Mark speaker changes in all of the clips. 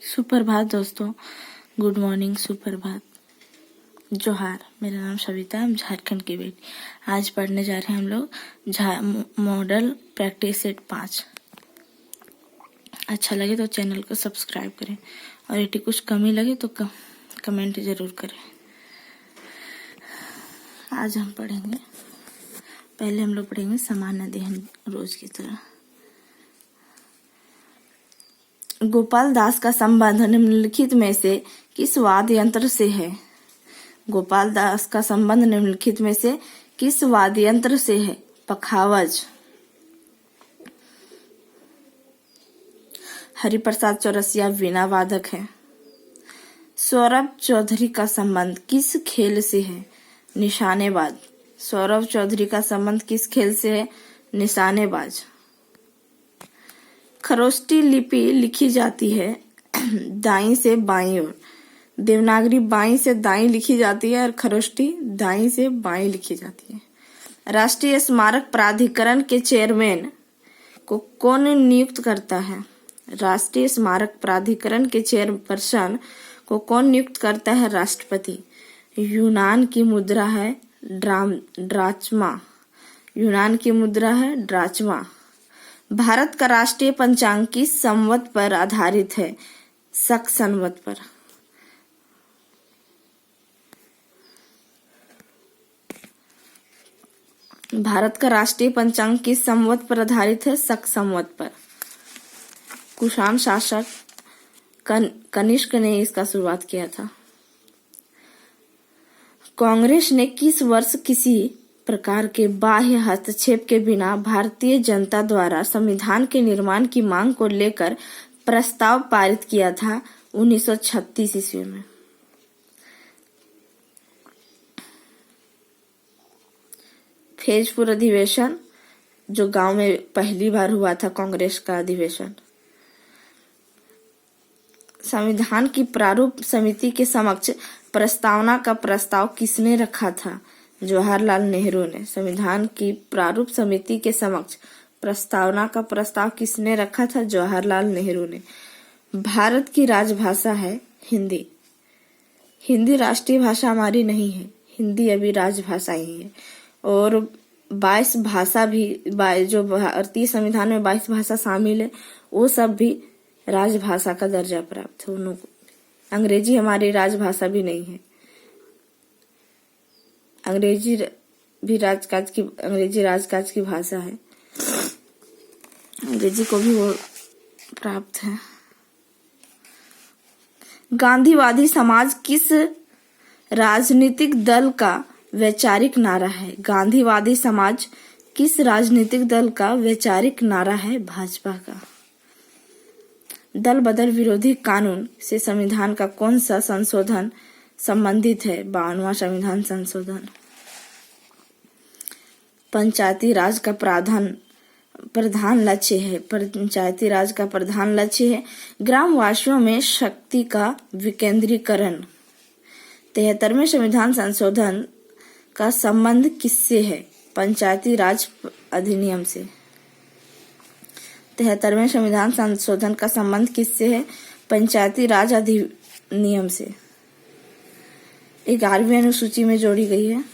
Speaker 1: सुप्रभात दोस्तों, good morning, सुप्रभात, जोहार। मेरा नाम सविता, हम झारखंड की बेटी। आज पढ़ने जा रहे हैं हम लोग मॉडल प्रैक्टिस सेट 5। अच्छा लगे तो चैनल को सब्सक्राइब करें और यदि कुछ कमी लगे तो कमेंट जरूर करें। आज हम पढ़ेंगे, पहले हम लोग पढ़ेंगे सामान्य अध्ययन रोज की तरह। गोपाल दास का संबंध निम्नलिखित में से किस वाद्य यंत्र से है? गोपाल दास का संबंध निम्नलिखित में से किस वाद्य यंत्र से है? पखावज। हरिप्रसाद चौरसिया वीणा वादक है। सौरभ चौधरी का संबंध किस खेल से है? निशानेबाज। सौरभ चौधरी का संबंध किस खेल से है? निशानेबाज। खरोष्टी लिपि लिखी जाती है दाईं से बाईं ओर। देवनागरी बाईं से दाईं लिखी जाती है और खरोष्टी दाईं से बाईं लिखी जाती है। राष्ट्रीय स्मारक प्राधिकरण के चेयरमैन को कौन नियुक्त करता है? राष्ट्रीय स्मारक प्राधिकरण के चेयरपर्सन को कौन नियुक्त करता है? राष्ट्रपति। यूनान की मुद्रा है ड्राचमा। यूनान की मुद्रा है ड्राचमा। भारत का राष्ट्रीय पंचांग किस संवत पर आधारित है? शक संवत पर। भारत का राष्ट्रीय पंचांग किस संवत पर आधारित है? शक संवत पर। कुषाण शासक कनिष्क ने इसका शुरुआत किया था। कांग्रेस ने किस वर्ष किसी प्रकार के बाह्य हस्तक्षेप के बिना भारतीय जनता द्वारा संविधान के निर्माण की मांग को लेकर प्रस्ताव पारित किया था? 1936 ईस्वी में। फैजपुर अधिवेशन, जो गांव में पहली बार हुआ था कांग्रेस का अधिवेशन। संविधान की प्रारूप समिति के समक्ष प्रस्तावना का प्रस्ताव किसने रखा था? जवाहरलाल नेहरू ने। संविधान की प्रारूप समिति के समक्ष प्रस्तावना का प्रस्ताव किसने रखा था? जवाहरलाल नेहरू ने। भारत की राजभाषा है हिंदी। हिंदी राष्ट्रीय भाषा हमारी नहीं है, हिंदी अभी राजभाषा ही है। और 22 भाषा भी, जो भारतीय संविधान में 22 भाषा शामिल है, वो सब भी राजभाषा का दर्जा प्राप्त है उनको। अंग्रेजी हमारी राजभाषा भी नहीं है। अंग्रेजी राजकाज की भाषा है। अंग्रेजी को भी वो प्राप्त है। गांधीवादी समाज किस राजनीतिक दल का वैचारिक नारा है? गांधीवादी समाज किस राजनीतिक दल का वैचारिक नारा है? भाजपा का। दल बदल विरोधी कानून से संविधान का कौन सा संशोधन संबंधित है? 52वां संविधान संशोधन। पंचायती राज का प्रधान लक्ष्य है। पंचायती राज का प्रधान लक्ष्य है ग्रामवासियों में शक्ति का विकेंद्रीकरण। 73वें संविधान संशोधन का संबंध किससे है? पंचायती राज अधिनियम से। 73वें संविधान संशोधन का संबंध किससे है? पंचायती राज अधिनियम से। 11वीं अनुसूची में जोड़ी गई है।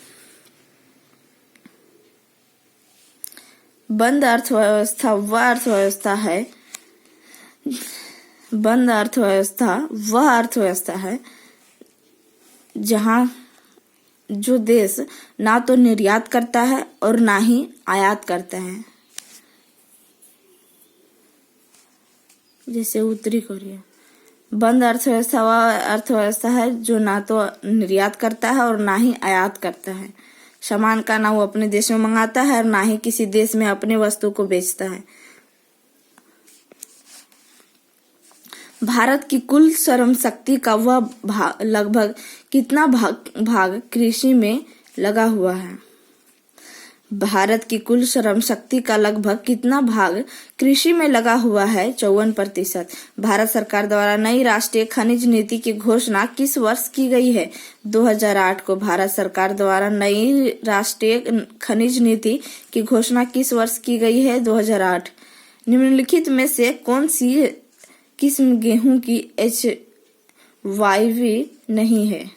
Speaker 1: बंद अर्थव्यवस्था वह अर्थव्यवस्था है जहां जो देश ना तो निर्यात करता है और ना ही आयात करता है। जैसे उत्तरी कोरिया। बंद अर्थव्यवस्था वह अर्थव्यवस्था है जो ना तो निर्यात करता है और ना ही आयात करता है। सामान का ना वो अपने देश में मंगाता है और ना ही किसी देश में अपने वस्तु को बेचता है। भारत की कुल श्रम शक्ति का वह लगभग कितना भाग कृषि में लगा हुआ है? भारत की कुल श्रम शक्ति का लगभग कितना भाग कृषि में लगा हुआ है? 54%। भारत सरकार द्वारा नई राष्ट्रीय खनिज नीति की घोषणा किस वर्ष की गई है? 2008 को। भारत सरकार द्वारा नई राष्ट्रीय खनिज नीति की घोषणा किस वर्ष की गई है? 2008। निम्नलिखित में से कौन सी किस्म गेहूं की HYV नहीं है?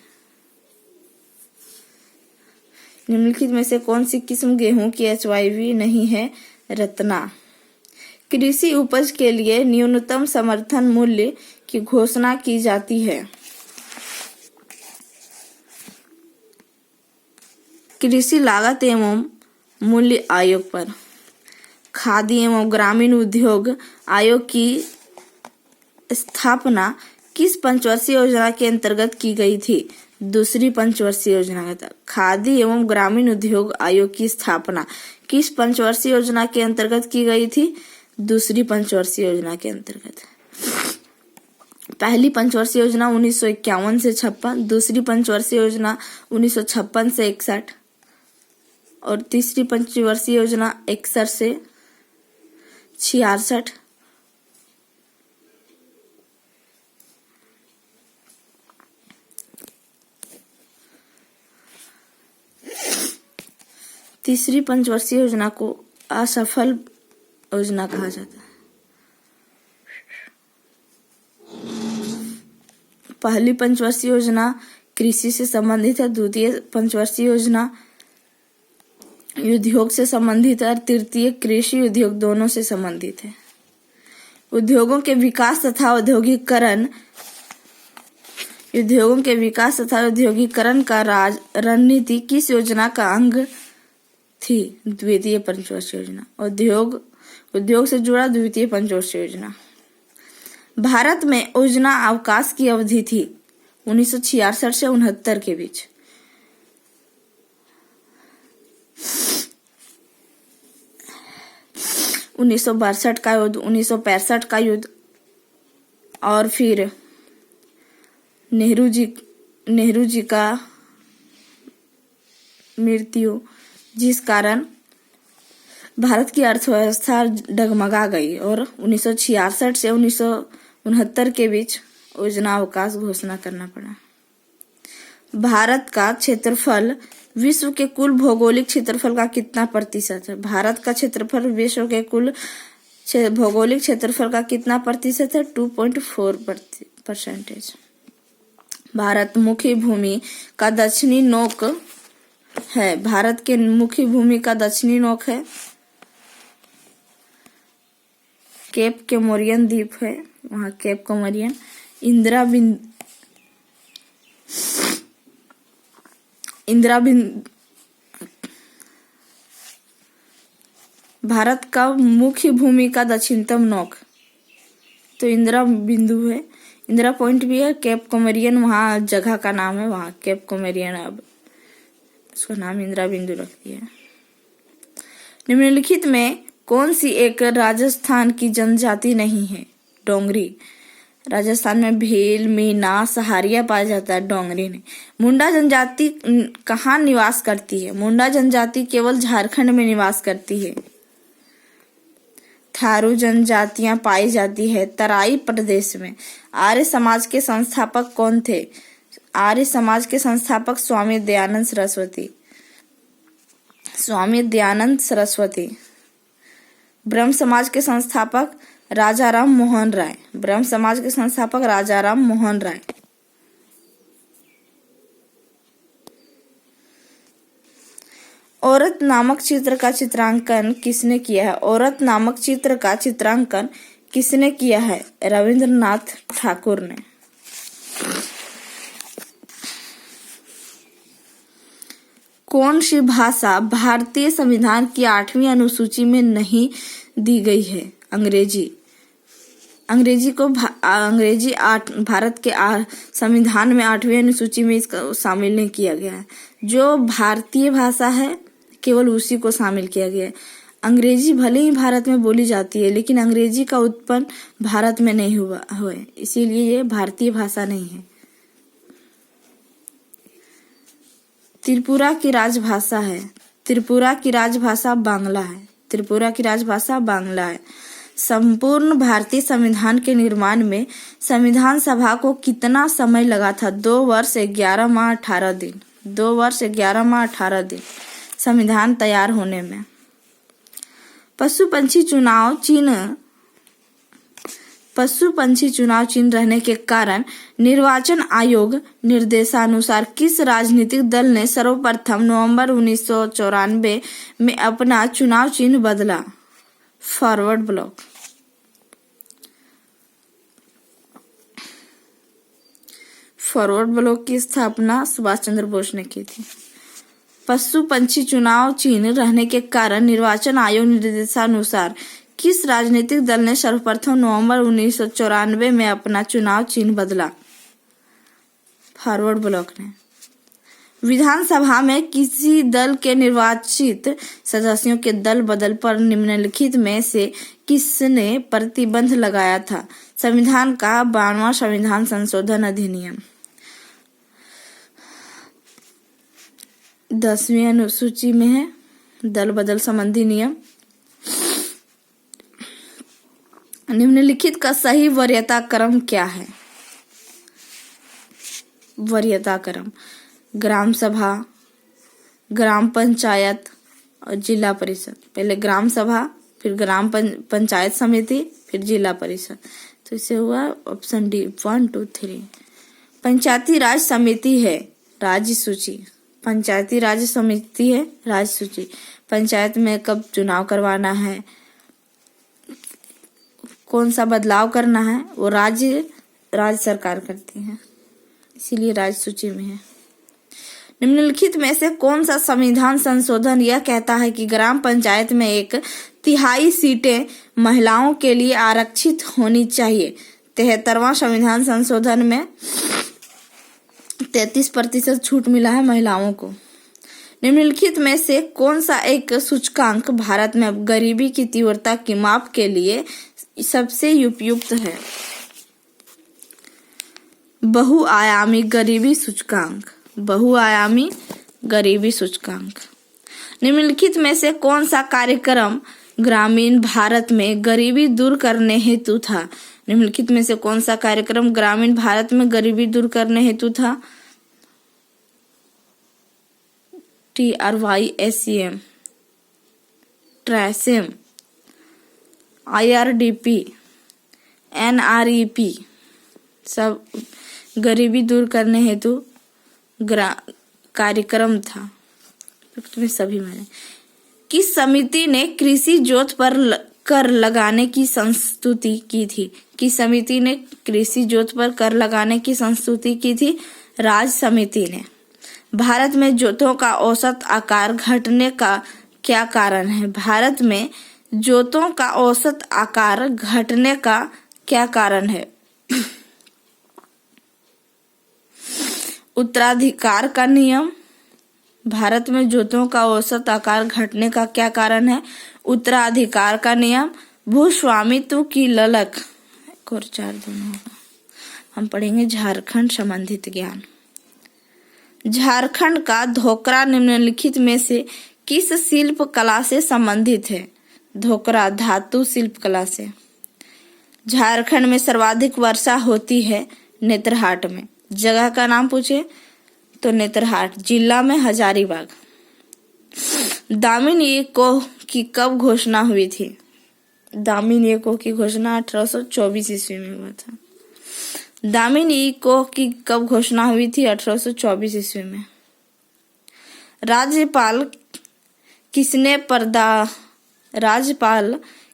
Speaker 1: निम्नलिखित में से कौन सी किस्म गेहूं की HYV नहीं है? रत्ना। कृषि उपज के लिए न्यूनतम समर्थन मूल्य की घोषणा की जाती है? कृषि लागत एवं मूल्य आयोग पर। खादी एवं ग्रामीण उद्योग आयोग की स्थापना किस पंचवर्षीय योजना के अंतर्गत की गई थी? दूसरी पंचवर्षीय योजना के तहत। खादी एवं ग्रामीण उद्योग आयोग की स्थापना किस पंचवर्षीय योजना के अंतर्गत की गई थी? दूसरी पंचवर्षीय योजना के अंतर्गत। पहली पंचवर्षीय योजना 1951 से 56, दूसरी पंचवर्षीय योजना 1956 से 61 और तीसरी पंचवर्षीय योजना 61 से 66। तीसरी पंचवर्षीय योजना को असफल योजना कहा जाता है। पहली पंचवर्षीय योजना कृषि से संबंधित है, द्वितीय पंचवर्षीय योजना उद्योग से संबंधित है और तृतीय कृषि उद्योग दोनों से संबंधित है। उद्योगों के विकास तथा औद्योगिकरण का रणनीति किस योजना का अंग थी? द्वितीय पंचवर्षीय योजना। उद्योग से जुड़ा द्वितीय पंचवर्षीय योजना। भारत में योजना अवकाश की अवधि थी 1966 से 69 के बीच। उन्नीस का युद्ध, 1965 का युद्ध और फिर नेहरू जी का मृत्यु, जिस कारण भारत की अर्थव्यवस्था डगमगा गई और 1966 से 1969 के बीच योजना अवकाश घोषणा करना पड़ा। भारत का क्षेत्रफल विश्व के कुल भौगोलिक क्षेत्रफल का कितना प्रतिशत है? भारत का क्षेत्रफल विश्व के कुल भौगोलिक क्षेत्रफल का कितना प्रतिशत है? 2.4%। भारत मुख्य भूमि का दक्षिणी नोक है। भारत के मुख्य भूमि का दक्षिणी नोक है केप कमोरियन द्वीप है, वहाँ केप कमोरियन। भारत का मुख्य भूमि का दक्षिणतम नोक तो इंदिरा बिंदु है, इंदिरा पॉइंट भी है। केप कमोरियन वहाँ जगह का नाम है, वहाँ केप कमोरियन, अब उसका नाम इंदिरा बिंदु रख दिया। निम्नलिखित में कौन सी एक राजस्थान की जनजाति नहीं है? डोंगरी। राजस्थान में भील, मीना, सहारिया पाया जाता है, डोंगरी नहीं। मुंडा जनजाति कहाँ निवास करती है? मुंडा जनजाति केवल झारखंड में निवास करती है। थारू जनजातियां पाई जाती है तराई प्रदेश में। आर्य समाज के संस्थापक कौन थे? आर्य समाज के संस्थापक स्वामी दयानंद सरस्वती। ब्रह्म समाज के संस्थापक राजाराम मोहन राय। औरत नामक चित्र का चित्रांकन किसने किया है? औरत नामक चित्र का चित्रांकन किसने किया है? रविंद्रनाथ ठाकुर ने। कौन सी भाषा भारतीय संविधान की 8वीं अनुसूची में नहीं दी गई है? अंग्रेजी। भारत के संविधान में 8वीं अनुसूची में इसका शामिल नहीं किया गया है। जो भारतीय भाषा है केवल उसी को शामिल किया गया है। अंग्रेजी भले ही भारत में बोली जाती है, लेकिन अंग्रेजी का उत्पन्न भारत में नहीं हुआ है, इसीलिए ये भारतीय भाषा नहीं है। त्रिपुरा की राजभाषा है। त्रिपुरा की राजभाषा बांग्ला है। संपूर्ण भारतीय संविधान के निर्माण में संविधान सभा को कितना समय लगा था? 2 वर्ष 11 माह 18 दिन। 2 वर्ष 11 माह 18 दिन संविधान तैयार होने में। पशु पंछी चुनाव पशु पंछी चुनाव चिन्ह रहने के कारण निर्वाचन आयोग निर्देशानुसार किस राजनीतिक दल ने सर्वप्रथम नवंबर 1994 में अपना चुनाव चिन्ह बदला? Forward block. फॉरवर्ड ब्लॉक की स्थापना सुभाष चंद्र बोस ने की थी। पशु पंछी चुनाव चिन्ह रहने के कारण निर्वाचन आयोग निर्देशानुसार किस राजनीतिक दल ने सर्वप्रथम नवंबर 1994 में अपना चुनाव चिन्ह बदला? फॉरवर्ड ब्लॉक ने। विधानसभा में किसी दल के निर्वाचित सदस्यों के दल बदल पर निम्नलिखित में से किसने प्रतिबंध लगाया था? संविधान का 52वां संविधान संशोधन अधिनियम। 10वीं अनुसूची में है दल बदल संबंधी नियम। निम्नलिखित का सही वरीयता क्रम क्या है? वरीयता क्रम ग्राम सभा, ग्राम पंचायत और जिला परिषद। पहले ग्राम सभा, फिर ग्राम पंचायत समिति, फिर जिला परिषद। तो इसे हुआ ऑप्शन डी 1 2 3। पंचायती राज समिति है राज्य सूची। पंचायती राज समिति है राज्य सूची। पंचायत में कब चुनाव करवाना है, कौन सा बदलाव करना है, वो राज्य सरकार करती है, इसीलिए राज्य सूची में है। निम्नलिखित में से कौन सा संविधान संशोधन यह कहता है कि ग्राम पंचायत में 1/3 सीटें महिलाओं के लिए आरक्षित होनी चाहिए? 73वां संविधान संशोधन में 33% छूट मिला है महिलाओं को। निम्नलिखित में से कौन सा एक सूचकांक भारत में गरीबी की तीव्रता की माप के लिए सबसे उपयुक्त है? बहुआयामी गरीबी सूचकांक। बहुआयामी गरीबी सूचकांक। निम्नलिखित में से कौन सा कार्यक्रम ग्रामीण भारत में गरीबी दूर करने हेतु था? निम्नलिखित में से कौन सा कार्यक्रम ग्रामीण भारत में गरीबी दूर करने हेतु था? TRYSEM, ट्रैसेम, IRDP, NREP सब गरीबी दूर करने हेतु कार्यक्रम था। तुम्हें सभी मैंने। किस समिति ने कृषि जोत पर कर लगाने की संस्तुति की थी? किस समिति ने कृषि जोत पर कर लगाने की संस्तुति की थी? राज्य समिति ने। भारत में जोतों का औसत आकार घटने का क्या कारण है? भारत में जोतों का औसत आकार घटने का क्या कारण है? उत्तराधिकार का नियम। भारत में जोतों का औसत आकार घटने का क्या कारण है? उत्तराधिकार का नियम। भूस्वामित्व की ललक। और 4 दोनों होगा। हम पढ़ेंगे झारखंड संबंधित ज्ञान। झारखंड का धोकरा निम्नलिखित में से किस शिल्प कला से संबंधित है? धोकरा धातु शिल्प कला से। झारखंड में सर्वाधिक वर्षा होती है नेतरहाट में। जगह का नाम पूछे तो नेतरहाट। जिला में हजारीबाग। दामिनी एक्को की कब घोषणा हुई थी? दामिनी एक्को की घोषणा 1824 ईस्वी में हुआ था। दामिनी एक्को की कब घोषणा हुई थी? 1824 ईस्वी में। राज्यपाल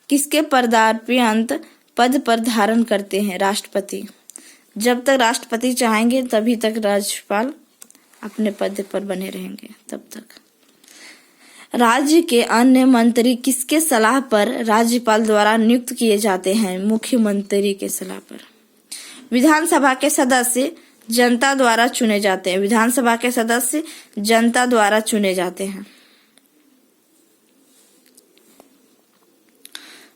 Speaker 1: किसके पदार्पण पद पर धारण करते हैं? राष्ट्रपति। जब तक राष्ट्रपति चाहेंगे तभी तक राज्यपाल अपने पद पर बने रहेंगे, तब तक। राज्य के अन्य मंत्री किसके सलाह पर राज्यपाल द्वारा नियुक्त किए जाते हैं? मुख्यमंत्री के सलाह पर। विधानसभा के सदस्य जनता द्वारा चुने जाते हैं। विधानसभा के सदस्य जनता द्वारा चुने जाते हैं।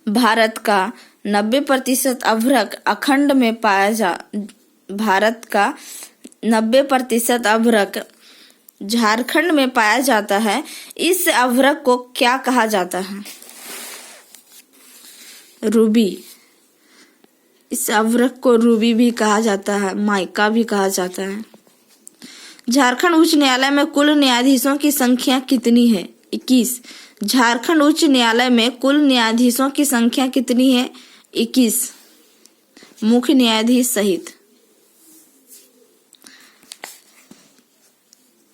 Speaker 1: भारत का 90% अभ्रक अखंड में भारत का 90% अभ्रक झारखंड में पाया जाता है। इस अभ्रक को क्या कहा जाता है? रूबी। इस अभ्रक को रूबी भी कहा जाता है, माइका भी कहा जाता है। झारखंड उच्च न्यायालय में कुल न्यायाधीशों की संख्या कितनी है? 21। झारखंड उच्च न्यायालय में कुल न्यायाधीशों की संख्या कितनी है? 21। मुख्य न्यायाधीश सहित।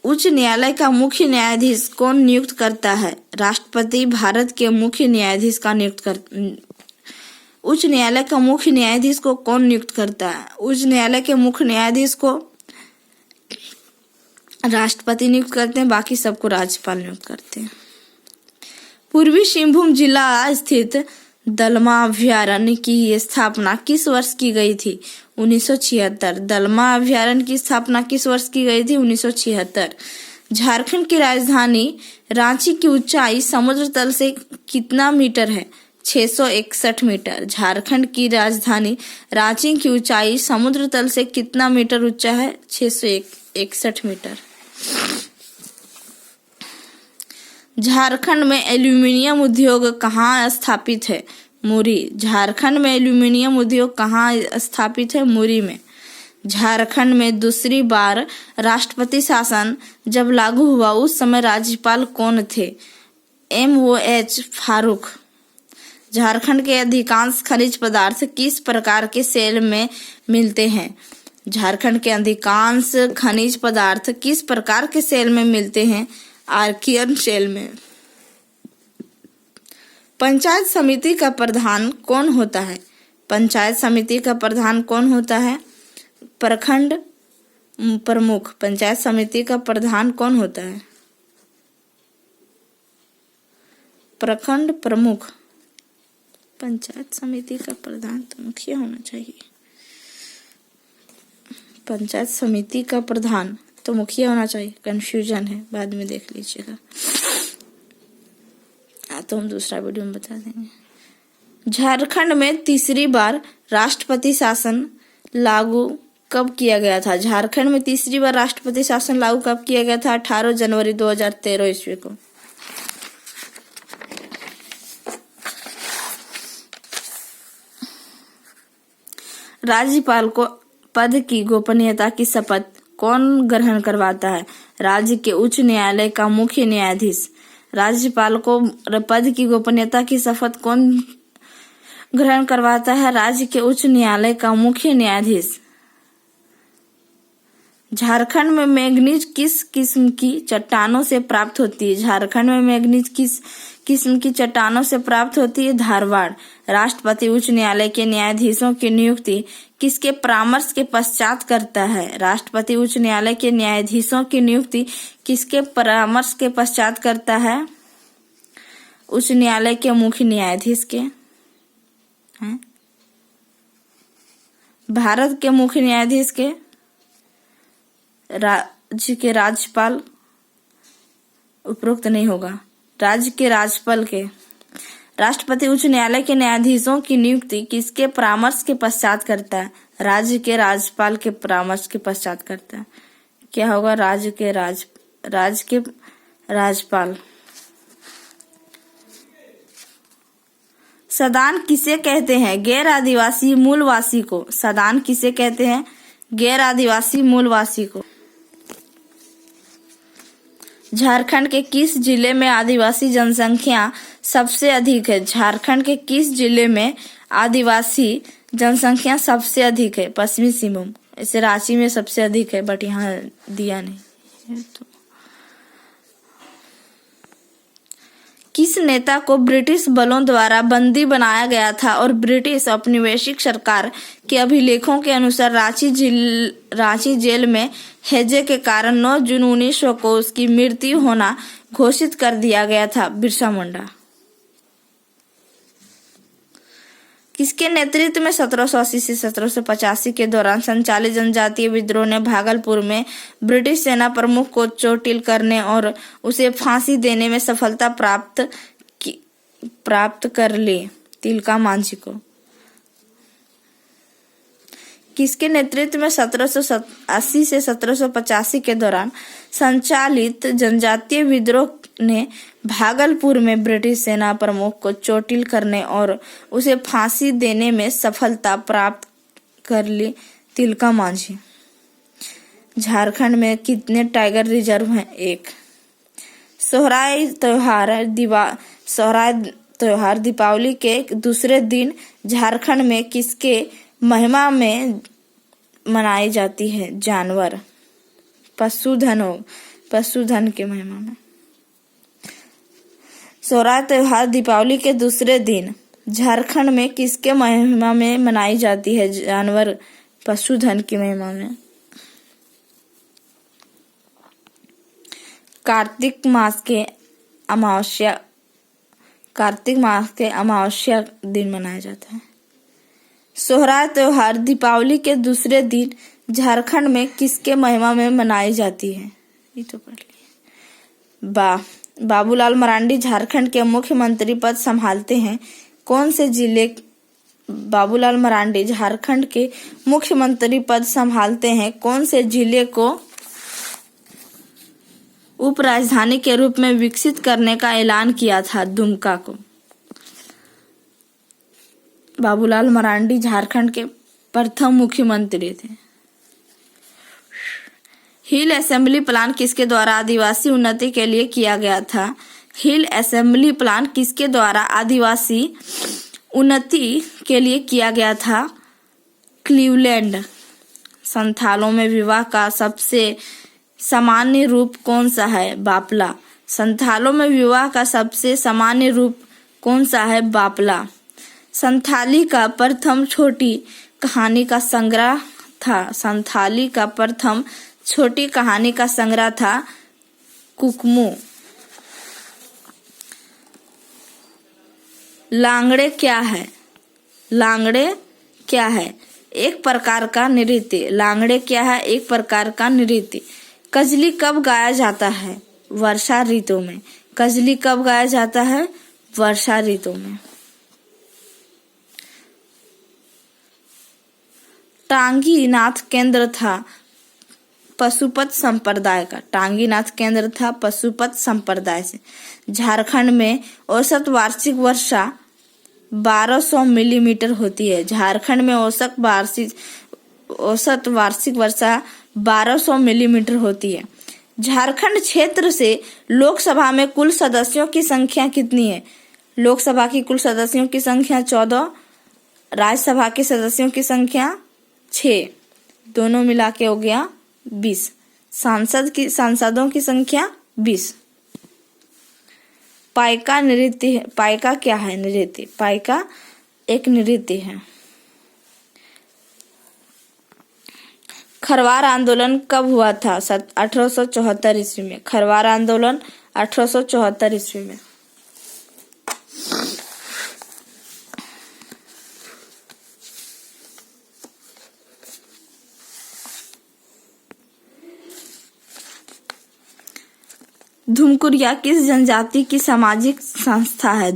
Speaker 1: उच्च न्यायालय का मुख्य न्यायाधीश कौन नियुक्त करता है? राष्ट्रपति भारत के मुख्य न्यायाधीश का उच्च न्यायालय का मुख्य न्यायाधीश को कौन नियुक्त करता है? उच्च न्यायालय के मुख्य न्यायाधीश को राष्ट्रपति नियुक्त करते हैं, बाकी सबको राज्यपाल नियुक्त करते हैं। पूर्वी सिंहभूम जिला स्थित दलमा अभयारण्य की स्थापना किस वर्ष की गई थी? 1976। दलमा अभयारण्य की स्थापना किस वर्ष की गई थी? 1976। झारखंड की राजधानी रांची की ऊंचाई समुद्र तल से कितना मीटर है? 661 मीटर। झारखंड की राजधानी रांची की ऊंचाई समुद्र तल से कितना मीटर ऊंचा है? 661 मीटर। झारखंड में एल्यूमीनियम उद्योग कहाँ स्थापित है? मुरी। झारखंड में एल्यूमीनियम उद्योग कहाँ स्थापित है? मुरी में। झारखंड में दूसरी बार राष्ट्रपति शासन जब लागू हुआ उस समय राज्यपाल कौन थे? MOH फारूक। झारखंड के अधिकांश खनिज पदार्थ किस प्रकार के सेल में मिलते हैं? झारखंड के अधिकांश खनिज पदार्थ किस प्रकार के सेल में मिलते हैं? आर्कियन सेल में। पंचायत समिति का प्रधान कौन होता है? पंचायत समिति का प्रधान कौन होता है? प्रखंड प्रमुख। पंचायत समिति का प्रधान कौन होता है? प्रखंड प्रमुख। पंचायत समिति का प्रधान तो मुखिया होना चाहिए। पंचायत समिति का प्रधान तो मुखिया होना चाहिए। कंफ्यूजन है, बाद में देख लीजिएगा। तो हम दूसरा वीडियो में बता देंगे। झारखंड में तीसरी बार राष्ट्रपति शासन लागू कब किया गया था? झारखंड में तीसरी बार राष्ट्रपति शासन लागू कब किया गया था? 18 जनवरी 2013 ईस्वी को। राज्यपाल को पद की गोपनीयता की शपथ कौन ग्रहण करवाता है? राज्य के उच्च न्यायालय का मुख्य न्यायाधीश। राज्यपाल को पद की गोपनीयता की शपथ कौन ग्रहण करवाता है? राज्य के उच्च न्यायालय का मुख्य न्यायाधीश। झारखंड में मैंगनीज किस किस्म की चट्टानों से प्राप्त होती है? झारखंड में मैंगनीज किस किस्म की चट्टानों से प्राप्त होती है? धारवाड़। राष्ट्रपति उच्च न्यायालय के न्यायाधीशों की नियुक्ति किसके परामर्श के पश्चात करता है? राष्ट्रपति उच्च न्यायालय के न्यायाधीशों की नियुक्ति किसके परामर्श के पश्चात करता है? उच्च न्यायालय के मुख्य न्यायाधीश के। भारत के मुख्य न्यायाधीश के। राज्य के राज्यपाल उपरोक्त नहीं होगा। राज्य के राज्यपाल के। राष्ट्रपति उच्च न्यायालय के न्यायाधीशों की नियुक्ति किसके परामर्श के पश्चात करता है? राज्य के राज्यपाल के परामर्श के पश्चात करता है। क्या होगा? राज्य के राज्यपाल। सदान किसे कहते हैं? गैर आदिवासी मूलवासी को। सदान किसे कहते हैं? गैर आदिवासी मूलवासी को। झारखंड के किस जिले में आदिवासी जनसंख्या सबसे अधिक है? झारखंड के किस जिले में आदिवासी जनसंख्या सबसे अधिक है? पश्चिमी सिंहभूम। ऐसे रांची में सबसे अधिक है, बट यहाँ दिया नहीं। तो किस नेता को ब्रिटिश बलों द्वारा बंदी बनाया गया था और ब्रिटिश औपनिवेशिक सरकार के अभिलेखों के अनुसार रांची जेल में हैजे के कारण 9 जून 1900 को उसकी मृत्यु होना घोषित कर दिया गया था? बिरसा मुंडा। किसके नेतृत्व में 1780 से 1785 के दौरान संचालित जनजातीय विद्रोह ने भागलपुर में ब्रिटिश सेना प्रमुख को चोटिल करने और उसे फांसी देने में सफलता प्राप्त कर ली? तिलका मांझी को। किसके नेतृत्व में 1780 से 1785 के दौरान संचालित जनजातीय विद्रोह ने भागलपुर में ब्रिटिश सेना प्रमुख को चोटिल करने और उसे फांसी देने में सफलता प्राप्त कर ली? तिलका मांझी। झारखंड में कितने टाइगर रिजर्व हैं? 1। सोहराय त्योहार दीपावली के दूसरे दिन झारखंड में किसके महिमा में मनाई जाती है? जानवर, पशुधन के महिमा में। सोहराय त्योहार दीपावली के दूसरे दिन झारखंड में किसके महिमा में मनाई जाती है? जानवर, पशुधन की महिमा में। कार्तिक मास के अमावस्या दिन मनाया जाता है। सोहराय त्योहार दीपावली के दूसरे दिन झारखंड में किसके महिमा में मनाई जाती है? ये तो पढ़ लिए। बाबूलाल मरांडी झारखंड के मुख्यमंत्री पद संभालते हैं? कौन से जिले? बाबूलाल मरांडी झारखंड के मुख्यमंत्री पद संभालते हैं? कौन से जिले को उपराजधानी के रूप में विकसित करने का ऐलान किया था? दुमका को। बाबूलाल मरांडी झारखंड के प्रथम मुख्यमंत्री थे। हिल असेंबली प्लान किसके द्वारा आदिवासी उन्नति के लिए किया गया था? हिल असेंबली प्लान किसके द्वारा आदिवासी उन्नति के लिए किया गया था? क्लीवलैंड। संथालों में विवाह का सबसे सामान्य रूप कौन सा है? बापला। संथालों में विवाह का सबसे सामान्य रूप कौन सा है? बापला। संथाली का प्रथम छोटी कहानी का संग्रह था? संथाली का प्रथम छोटी कहानी का संग्रह था कुकमू। लांगड़े क्या है? लांगड़े क्या है? एक प्रकार का नृत्य। लांगड़े क्या है? एक प्रकार का नृत्य। कजली कब गाया जाता है? वर्षा ऋतु में। कजली कब गाया जाता है? वर्षा ऋतु में। टांगी नाथ केंद्र था पशुपत संप्रदाय का। टांगीनाथ केंद्र था पशुपत संप्रदाय से। झारखंड में औसत वार्षिक वर्षा 1200 मिलीमीटर होती है। झारखंड में औसत वार्षिक वर्षा 1200 मिलीमीटर होती है। झारखंड क्षेत्र से लोकसभा में कुल सदस्यों की संख्या कितनी है? लोकसभा की कुल सदस्यों की संख्या 14, राज्यसभा के सदस्यों की संख्या 6, दोनों मिला के हो गया 20। सांसदों की संख्या 20। पाइका नृत्य है। पाइका क्या है? नृत्य। पाइका एक नृत्य है। खरवार आंदोलन कब हुआ था? 1874 ईस्वी में। खरवार आंदोलन 1874 ईस्वी में। धुमकुरिया किस जनजाति की सामाजिक संस्था है?